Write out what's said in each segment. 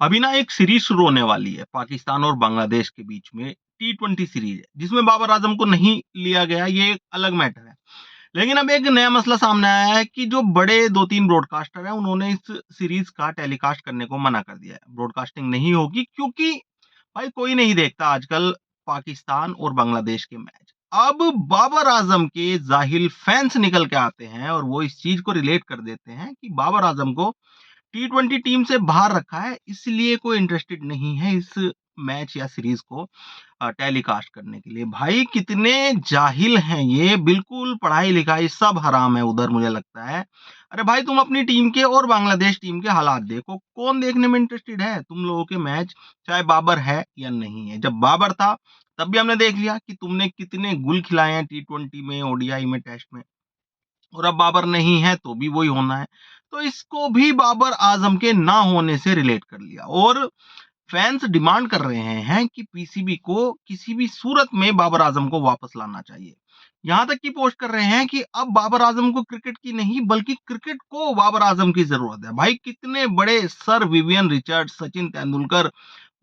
अभी ना एक सीरीज शुरू होने वाली है पाकिस्तान और बांग्लादेश के बीच में। टी20 सीरीज है जिसमें बाबर आजम को नहीं लिया गया, ये एक अलग मैटर है। लेकिन अब एक नया मसला सामने आया है कि जो बड़े 2-3 ब्रॉडकास्टर हैं उन्होंने इस सीरीज का टेलीकास्ट करने को मना कर दिया है। ब्रॉडकास्टिंग नहीं होगी क्योंकि भाई कोई नहीं देखता आजकल पाकिस्तान और बांग्लादेश के मैच। अब बाबर आजम के जाहिल फैंस निकल के आते हैं और वो इस चीज को रिलेट कर देते हैं कि बाबर आजम को टी20 टीम से बाहर रखा है, इसलिए कोई इंटरेस्टेड नहीं है इस मैच या सीरीज को टेलीकास्ट करने के लिए। भाई कितने जाहिल हैं ये, बिल्कुल पढ़ाई लिखाई सब हराम है उधर, मुझे लगता है। अरे भाई तुम अपनी टीम के और बांग्लादेश टीम के हालात देखो, कौन देखने में इंटरेस्टेड है तुम लोगों के मैच, चाहे बाबर है या नहीं है। जब बाबर था तब भी हमने देख लिया कि तुमने कितने गुल खिलाए हैं टी20 में, ओडीआई में, टेस्ट में। और अब बाबर नहीं है तो भी वही होना है। तो इसको भी बाबर आजम के ना होने से रिलेट कर लिया और फैंस डिमांड कर रहे हैं कि पीसीबी को किसी भी सूरत में बाबर आजम को वापस लाना चाहिए। यहां तक की पोस्ट कर रहे हैं कि अब बाबर आजम को क्रिकेट की नहीं बल्कि क्रिकेट को बाबर आजम की जरूरत है। भाई कितने बड़े sir Vivian Richard, Sachin Tendulkar,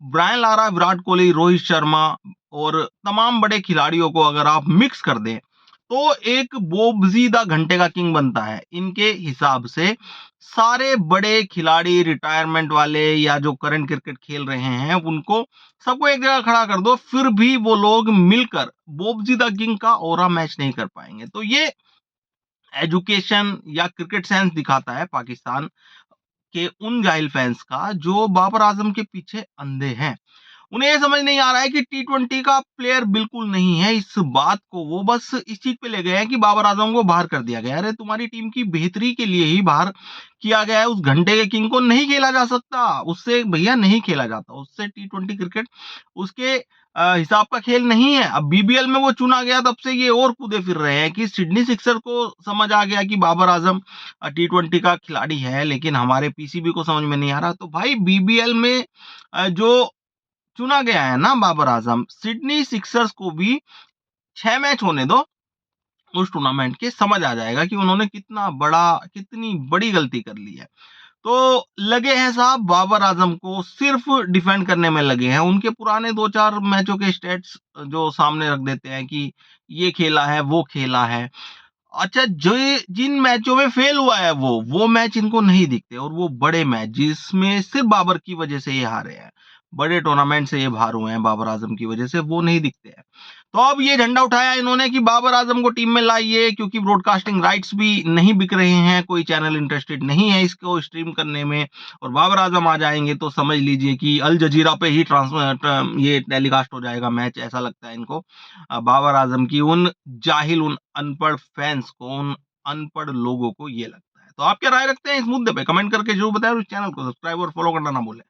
Brian Lara, Virat Kohli, Rohit Sharma और तमाम बड़े खिलाड़ियों को अगर आप मिक्स कर दें तो एक बोबजीदा घंटे का किंग बनता है। इनके हिसाब से सारे बड़े खिलाड़ी, रिटायरमेंट वाले या जो करंट क्रिकेट खेल रहे हैं, उनको सबको एक जगह खड़ा कर दो, फिर भी वो लोग मिलकर बोबजीदा किंग का ऑरा मैच नहीं कर पाएंगे। तो ये एजुकेशन या क्रिकेट सेंस दिखाता है पाकिस्तान के उन जाहिल फैंस का जो बाबर आजम के पीछे अंधे हैं। उन्हें ये समझ नहीं आ रहा है कि टी20 का प्लेयर बिल्कुल नहीं है। इस बात को वो बस इस चीज पे ले गए हैं कि बाबर आजम को बाहर कर दिया गया। अरे तुम्हारी टीम की बेहतरी के लिए ही बाहर किया गया है। उस घंटे के किंग को नहीं खेला जा सकता, उससे भैया नहीं खेला जाता, उससे टी20 क्रिकेट उसके हिसाब का खेल नहीं है। अब बीबीएल में वो चुना गया तब से ये और कूदे फिर रहे हैं कि सिडनी सिक्सर को समझ आ गया कि बाबर आजम टी20 का खिलाड़ी है, लेकिन हमारे पीसीबी को समझ में नहीं आ रहा। तो भाई बीबीएल में जो चुना गया है ना बाबर आजम, सिडनी सिक्सर्स को भी 6 मैच होने दो उस टूर्नामेंट के, समझ आ जाएगा कि उन्होंने कितनी बड़ी गलती कर ली है। तो लगे हैं साहब बाबर आजम को सिर्फ डिफेंड करने में लगे हैं। उनके पुराने 2-4 मैचों के स्टेट्स जो सामने रख देते हैं कि ये खेला है, वो खेला है। अच्छा, जो जिन मैचों में फेल हुआ है वो मैच इनको नहीं दिखते, और वो बड़े मैच जिसमें सिर्फ बाबर की वजह से ये हारे हैं, बड़े टूर्नामेंट से ये बाहर हुए हैं बाबर आजम की वजह से, वो नहीं दिखते हैं। तो अब ये झंडा उठाया इन्होंने कि बाबर आजम को टीम में लाइए, क्योंकि ब्रॉडकास्टिंग राइट्स भी नहीं बिक रहे हैं, कोई चैनल इंटरेस्टेड नहीं है इसको स्ट्रीम करने में। और बाबर आजम आ जाएंगे तो समझ लीजिए कि अल जजीरा पे ही ये टेलीकास्ट हो जाएगा मैच, ऐसा लगता है इनको। बाबर आजम की उन जाहिल, उन अनपढ़ फैंस को, उन अनपढ़ लोगों को ये लगता है। तो आप क्या राय रखते हैं इस मुद्दे पे? कमेंट करके जरूर बताएं और इस चैनल को सब्सक्राइब और फॉलो करना ना भूलें।